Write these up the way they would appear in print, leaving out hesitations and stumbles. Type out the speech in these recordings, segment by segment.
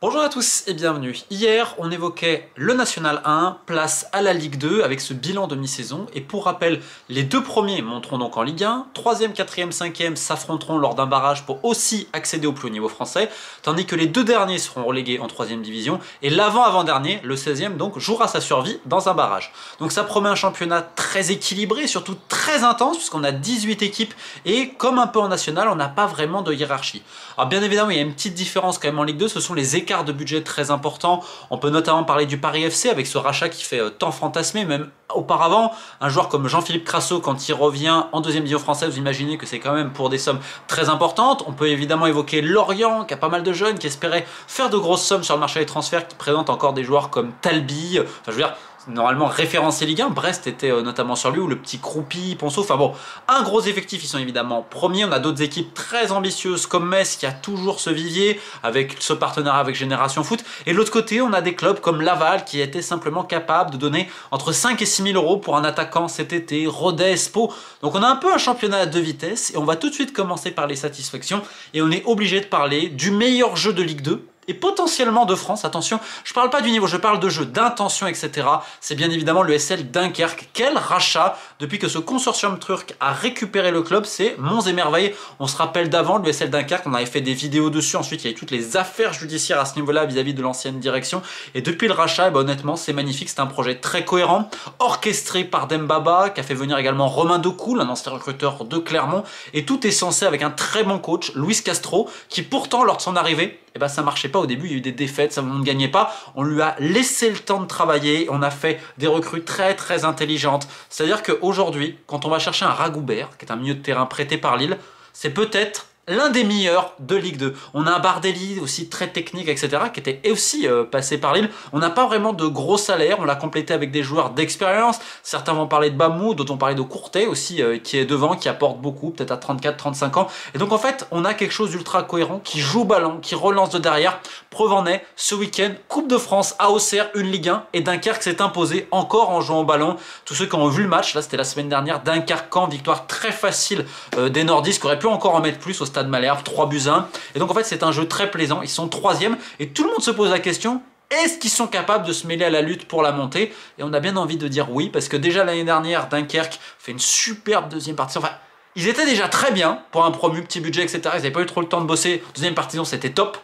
Bonjour à tous et bienvenue. Hier, on évoquait le National 1, place à la Ligue 2 avec ce bilan de mi-saison. Et pour rappel, les deux premiers monteront donc en Ligue 1, troisième, quatrième, cinquième s'affronteront lors d'un barrage pour aussi accéder au plus haut niveau français, tandis que les deux derniers seront relégués en troisième division et l'avant-avant-dernier, le 16e, donc jouera sa survie dans un barrage. Donc ça promet un championnat très équilibré, surtout très intense, puisqu'on a 18 équipes et comme un peu en National, on n'a pas vraiment de hiérarchie. Alors bien évidemment, il y a une petite différence quand même en Ligue 2, ce sont les écarts de budget très importants. On peut notamment parler du Paris FC avec ce rachat qui fait tant fantasmer, même auparavant, un joueur comme Jean-Philippe Crasso, quand il revient en deuxième division française, vous imaginez que c'est quand même pour des sommes très importantes. On peut évidemment évoquer Lorient, qui a pas mal de jeunes, qui espéraient faire de grosses sommes sur le marché des transferts, qui présente encore des joueurs comme Talbi, enfin je veux dire, normalement référencé Ligue 1, Brest était notamment sur lui, ou le petit Croupi, Ponceau, enfin bon, un gros effectif, ils sont évidemment premiers, on a d'autres équipes très ambitieuses comme Metz qui a toujours ce vivier, avec ce partenariat avec Génération Foot, et de l'autre côté on a des clubs comme Laval qui étaient simplement capables de donner entre 5 et 6 000 euros pour un attaquant cet été, Rodez, Pau, donc on a un peu un championnat à deux vitesses, et on va tout de suite commencer par les satisfactions, et on est obligé de parler du meilleur jeu de Ligue 2, et potentiellement de France, attention, je parle pas du niveau, je parle de jeu, d'intention, etc. C'est bien évidemment le SL Dunkerque. Quel rachat depuis que ce consortium turc a récupéré le club, c'est monts et merveilles. On se rappelle d'avant, le SL Dunkerque, on avait fait des vidéos dessus, ensuite il y a eu toutes les affaires judiciaires à ce niveau-là vis-à-vis de l'ancienne direction, et depuis le rachat, honnêtement, c'est magnifique, c'est un projet très cohérent, orchestré par Dembaba, qui a fait venir également Romain Decoul, un ancien recruteur de Clermont, et tout est censé avec un très bon coach, Luis Castro, qui pourtant, lors de son arrivée, eh ben, ça marchait pas au début, il y a eu des défaites, ça ne gagnait pas, on lui a laissé le temps de travailler, on a fait des recrues très intelligentes, c'est-à-dire qu'aujourd'hui, quand on va chercher un Ragoubert, qui est un milieu de terrain prêté par Lille, c'est peut-être l'un des meilleurs de Ligue 2. On a un Bardelli aussi très technique, etc., qui était aussi passé par Lille. On n'a pas vraiment de gros salaires, on l'a complété avec des joueurs d'expérience. Certains vont parler de Bamou, d'autres vont parler de Courtet aussi, qui est devant, qui apporte beaucoup, peut-être à 34-35 ans. Et donc en fait, on a quelque chose d'ultra cohérent, qui joue au ballon, qui relance de derrière. Preuve en est, ce week-end, Coupe de France à Auxerre, une Ligue 1, et Dunkerque s'est imposé encore en jouant au ballon. Tous ceux qui ont vu le match, là c'était la semaine dernière, Dunkerque-Caen, victoire très facile des Nordistes, qui auraient pu encore en mettre plus au stade Malherbe, 3-1. Et donc en fait c'est un jeu très plaisant, ils sont troisième et tout le monde se pose la question, est-ce qu'ils sont capables de se mêler à la lutte pour la montée? Et on a bien envie de dire oui, parce que déjà l'année dernière Dunkerque fait une superbe deuxième partie, enfin ils étaient déjà très bien pour un promu, petit budget, etc. Ils n'avaient pas eu trop le temps de bosser, deuxième partie c'était top.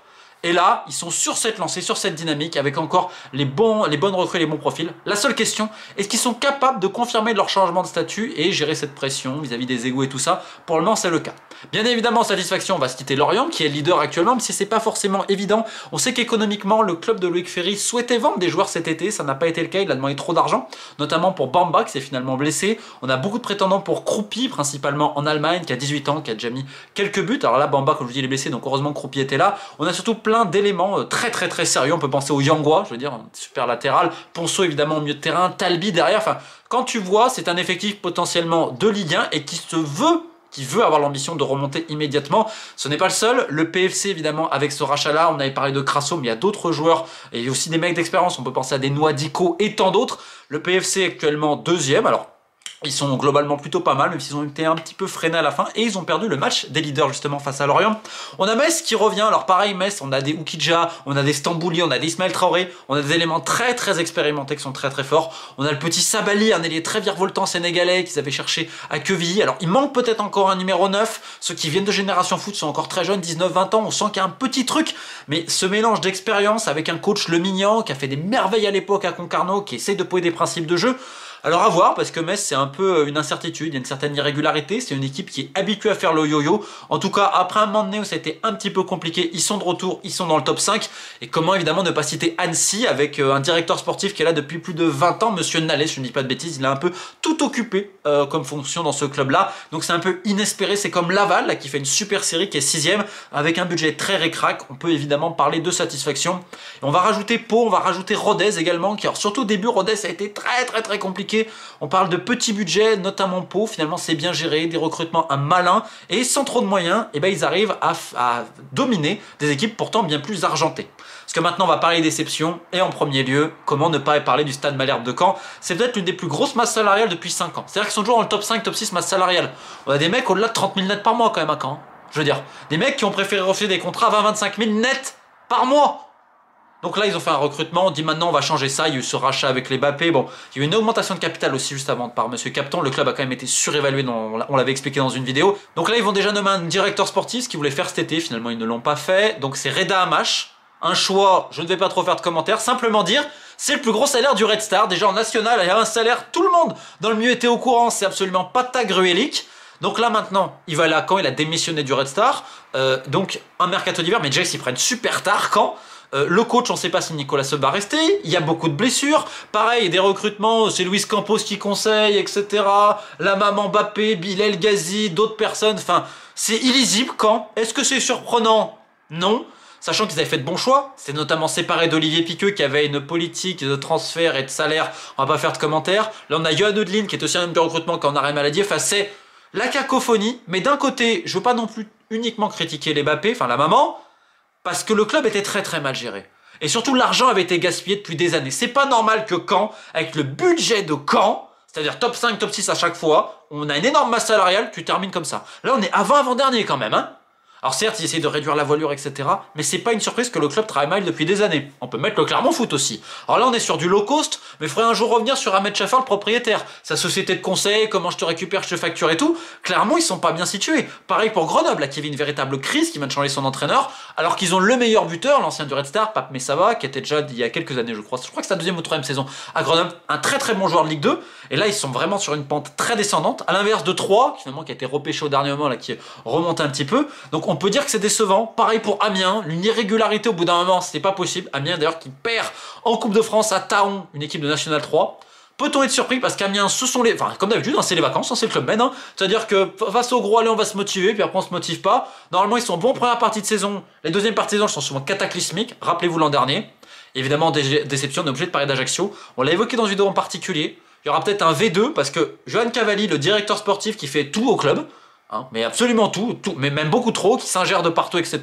Et là, ils sont sur cette lancée, sur cette dynamique, avec encore les bonnes recrues, les bons profils. La seule question, est-ce qu'ils sont capables de confirmer leur changement de statut et gérer cette pression vis-à-vis des égos et tout ça? Pour le moment, c'est le cas. Bien évidemment, satisfaction, on va se quitter Lorient, qui est leader actuellement, même si c'est pas forcément évident. On sait qu'économiquement, le club de Loïc Ferry souhaitait vendre des joueurs cet été, ça n'a pas été le cas, il a demandé trop d'argent, notamment pour Bamba, qui s'est finalement blessé. On a beaucoup de prétendants pour Croupi, principalement en Allemagne, qui a 18 ans, qui a déjà mis quelques buts. Alors là, Bamba, comme je vous dis, il est blessé, donc heureusement Croupi était là. On a surtout plein d'éléments très sérieux, on peut penser au Yangwa, je veux dire, super latéral, Ponceau évidemment au milieu de terrain, Talbi derrière, enfin, quand tu vois, c'est un effectif potentiellement de Ligue 1 et qui veut avoir l'ambition de remonter immédiatement. Ce n'est pas le seul, le PFC évidemment avec ce rachat-là, on avait parlé de Crasso, mais il y a d'autres joueurs, et aussi des mecs d'expérience, on peut penser à des Noadico et tant d'autres. Le PFC est actuellement deuxième, alors ils sont globalement plutôt pas mal, même s'ils ont été un petit peu freinés à la fin, et ils ont perdu le match des leaders justement face à Lorient. On a Metz qui revient, alors pareil Metz, on a des Oukidja, on a des Stambouli, on a des Ismaël Traoré, on a des éléments très expérimentés qui sont très forts. On a le petit Sabali, un ailier très virevoltant sénégalais qu'ils avaient cherché à Quevilly. Alors il manque peut-être encore un numéro 9, ceux qui viennent de Génération Foot sont encore très jeunes, 19-20 ans, on sent qu'il y a un petit truc, mais ce mélange d'expérience avec un coach Le Mignan qui a fait des merveilles à l'époque à Concarneau, qui essaye de poser des principes de jeu. Alors à voir, parce que Metz c'est un peu une incertitude, il y a une certaine irrégularité, c'est une équipe qui est habituée à faire le yo-yo. En tout cas, après un moment donné où ça a été un petit peu compliqué, ils sont de retour, ils sont dans le top 5. Et comment évidemment ne pas citer Annecy avec un directeur sportif qui est là depuis plus de 20 ans, Monsieur Nallet, je ne dis pas de bêtises, il a un peu tout occupé comme fonction dans ce club-là. Donc c'est un peu inespéré, c'est comme Laval là, qui fait une super série, qui est 6ème, avec un budget très récrac. On peut évidemment parler de satisfaction. Et on va rajouter Pau, on va rajouter Rodez également, qui alors surtout au début, Rodez ça a été très compliqué. On parle de petits budgets, notamment Pau, finalement c'est bien géré, des recrutements un malin, et sans trop de moyens, et ben ils arrivent à dominer des équipes pourtant bien plus argentées. Parce que maintenant on va parler déception, et en premier lieu, comment ne pas parler du stade Malherbe de Caen? C'est peut-être l'une des plus grosses masses salariales depuis 5 ans. C'est-à-dire qu'ils sont toujours dans le top 5, top 6 masse salariale. On a des mecs au-delà de 30 000 nets par mois quand même à Caen. Je veux dire, des mecs qui ont préféré refuser des contrats à 20-25 000 nets par mois. Donc là, ils ont fait un recrutement, on dit maintenant on va changer ça, il y a eu ce rachat avec les Mbappé. Bon, il y a eu une augmentation de capital aussi juste avant par Monsieur Capton. Le club a quand même été surévalué, on l'avait expliqué dans une vidéo. Donc là, ils vont déjà nommer un directeur sportif, ce qu'ils voulaient faire cet été, finalement ils ne l'ont pas fait. Donc c'est Reda Hamache. Un choix, je ne vais pas trop faire de commentaires, simplement dire, c'est le plus gros salaire du Red Star. Déjà en national, il y a un salaire, tout le monde dans le milieu était au courant, c'est absolument pas tagruélique. Donc là maintenant, il va aller à Caen, il a démissionné du Red Star. Donc un mercato d'hiver, mais déjà ils s'y prennent super tard, Caen. Le coach, on ne sait pas si Nicolas Seul va rester. Il y a beaucoup de blessures. Pareil, des recrutements, c'est Luis Campos qui conseille, etc. La maman Mbappé, Bilal Ghazi, d'autres personnes. Enfin, c'est illisible quand. Est-ce que c'est surprenant? Non. Sachant qu'ils avaient fait de bons choix. C'est notamment séparé d'Olivier Piqueux qui avait une politique de transfert et de salaire. On va pas faire de commentaires. Là, on a Johan Oudlin qui est aussi un homme de recrutement qui en arrêt maladie. Enfin, c'est la cacophonie. Mais d'un côté, je veux pas non plus uniquement critiquer les Mbappé, enfin la maman, parce que le club était très très mal géré. Et surtout, l'argent avait été gaspillé depuis des années. C'est pas normal que Caen, avec le budget de Caen, c'est-à-dire top 5, top 6 à chaque fois, on a une énorme masse salariale, tu termines comme ça. Là, on est avant-avant-dernier quand même, hein. Alors certes, ils essayent de réduire la voilure, etc. Mais c'est pas une surprise que le club travaille mal depuis des années. On peut mettre le Clermont Foot aussi. Alors là, on est sur du low cost, mais il faudrait un jour revenir sur Ahmed Chaffar, le propriétaire. Sa société de conseil, comment je te récupère, je te facture et tout. Clairement, ils sont pas bien situés. Pareil pour Grenoble, là, qui vit une véritable crise, qui vient de changer son entraîneur, alors qu'ils ont le meilleur buteur, l'ancien du Red Star, Pape Messava, qui était déjà il y a quelques années, je crois. Je crois que c'est la deuxième ou troisième saison à Grenoble. Un très très bon joueur de Ligue 2. Et là, ils sont vraiment sur une pente très descendante, à l'inverse de Troyes, finalement, qui a été repêché au dernier moment, là, qui remonte un petit peu. Donc on peut dire que c'est décevant. Pareil pour Amiens, une irrégularité au bout d'un moment, c'était pas possible. Amiens d'ailleurs qui perd en Coupe de France à Taon, une équipe de National 3. Peut-on être surpris parce qu'Amiens, ce sont les... Enfin, comme d'habitude, hein, c'est les vacances, hein, c'est le club men. Hein. C'est-à-dire que face au gros, allez, on va se motiver, puis après on se motive pas. Normalement, ils sont bons première partie de saison. Les deuxièmes parties de saison sont souvent cataclysmiques. Rappelez-vous l'an dernier. Évidemment, déception, on est obligé de parler d'Ajaccio. On l'a évoqué dans une vidéo en particulier. Il y aura peut-être un V2 parce que Johan Cavalli, le directeur sportif qui fait tout au club, hein, mais absolument tout, mais même beaucoup trop, qui s'ingère de partout, etc.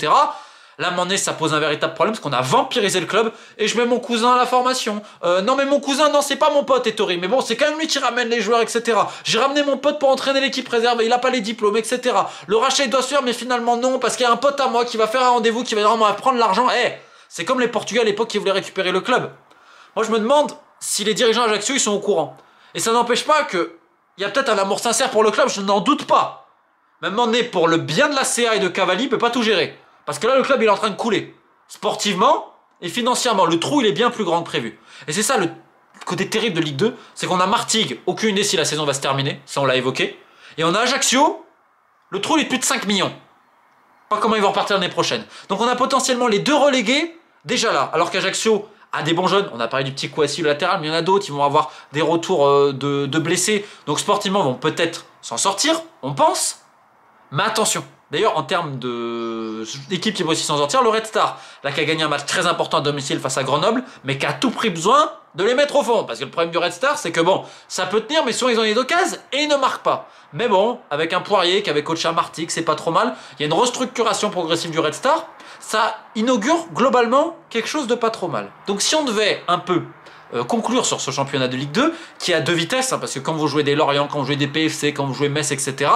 Là, à un moment donné, ça pose un véritable problème parce qu'on a vampirisé le club et je mets mon cousin à la formation. Non, mais mon cousin, non, c'est pas mon pote, Ettori. Mais bon, c'est quand même lui qui ramène les joueurs, etc. J'ai ramené mon pote pour entraîner l'équipe réserve, il a pas les diplômes, etc. Le rachat, il doit se faire, mais finalement, non, parce qu'il y a un pote à moi qui va faire un rendez-vous, qui va vraiment prendre l'argent. Eh, c'est comme les Portugais à l'époque qui voulaient récupérer le club. Moi, je me demande si les dirigeants Ajaccio, ils sont au courant. Et ça n'empêche pas que il y a peut-être un amour sincère pour le club, je n'en doute pas. Même on est pour le bien de la CA et de Cavalli, il peut pas tout gérer. Parce que là, le club, il est en train de couler. Sportivement et financièrement, le trou, il est bien plus grand que prévu. Et c'est ça le côté terrible de Ligue 2, c'est qu'on a Martigues, aucune idée si la saison va se terminer, ça on l'a évoqué. Et on a Ajaccio, le trou, il est de plus de 5 millions. Pas comment ils vont repartir l'année prochaine. Donc on a potentiellement les deux relégués déjà là. Alors qu'Ajaccio a des bons jeunes, on a parlé du petit Kouassi, le latéral, mais il y en a d'autres, ils vont avoir des retours de blessés. Donc sportivement, ils vont peut-être s'en sortir, on pense. Mais attention, d'ailleurs en termes d'équipe qui va aussi s'en sortir, le Red Star, là qui a gagné un match très important à domicile face à Grenoble, mais qui a à tout prix besoin de les mettre au fond. Parce que le problème du Red Star, c'est que bon, ça peut tenir, mais souvent ils ont des occasions et ils ne marquent pas. Mais bon, avec un Poirier qui avait coaché à Martigues, c'est pas trop mal. Il y a une restructuration progressive du Red Star. Ça inaugure globalement quelque chose de pas trop mal. Donc si on devait un peu conclure sur ce championnat de Ligue 2, qui a deux vitesses, hein, parce que quand vous jouez des Lorient, quand vous jouez des PFC, quand vous jouez Metz, etc.,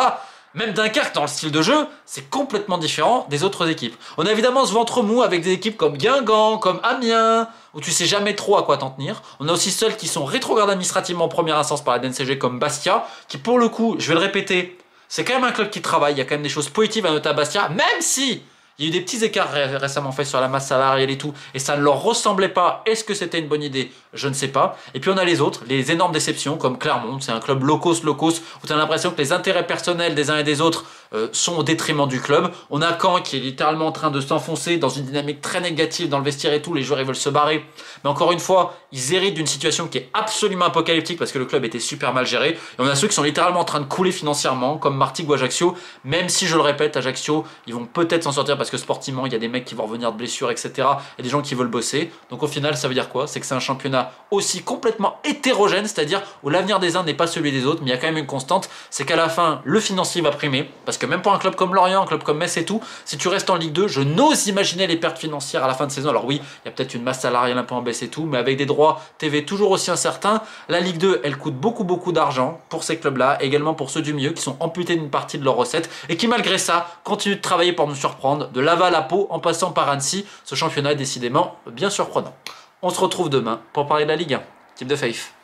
même Dunkerque, dans le style de jeu, c'est complètement différent des autres équipes. On a évidemment ce ventre mou avec des équipes comme Guingamp, comme Amiens, où tu sais jamais trop à quoi t'en tenir. On a aussi celles qui sont rétrogrades administrativement en première instance par la DNCG, comme Bastia, qui pour le coup, je vais le répéter, c'est quand même un club qui travaille, il y a quand même des choses positives à noter à Bastia, même si il y a eu des petits écarts récemment faits sur la masse salariale et tout, et ça ne leur ressemblait pas. Est-ce que c'était une bonne idée? Je ne sais pas. Et puis on a les autres, les énormes déceptions, comme Clermont, c'est un club low cost, où tu as l'impression que les intérêts personnels des uns et des autres sont au détriment du club. On a Caen qui est littéralement en train de s'enfoncer dans une dynamique très négative dans le vestiaire et tout, les joueurs ils veulent se barrer. Mais encore une fois, ils héritent d'une situation qui est absolument apocalyptique parce que le club était super mal géré. Et on a ceux qui sont littéralement en train de couler financièrement, comme Martigues ou Ajaccio, même si je le répète, Ajaccio, ils vont peut-être s'en sortir parce que sportivement, il y a des mecs qui vont revenir de blessures, etc. Et des gens qui veulent bosser. Donc au final, ça veut dire quoi? C'est que c'est un championnat aussi complètement hétérogène, c'est-à-dire où l'avenir des uns n'est pas celui des autres, mais il y a quand même une constante, c'est qu'à la fin, le financier va primer, parce que que même pour un club comme Lorient, un club comme Metz et tout, si tu restes en Ligue 2, je n'ose imaginer les pertes financières à la fin de saison. Alors oui, il y a peut-être une masse salariale un peu en baisse et tout, mais avec des droits TV toujours aussi incertains, la Ligue 2, elle coûte beaucoup d'argent pour ces clubs-là, également pour ceux du milieu qui sont amputés d'une partie de leurs recettes et qui malgré ça continuent de travailler pour nous surprendre, de Laval à Pau en passant par Annecy. Ce championnat est décidément bien surprenant. On se retrouve demain pour parler de la Ligue 1. Keep the faith.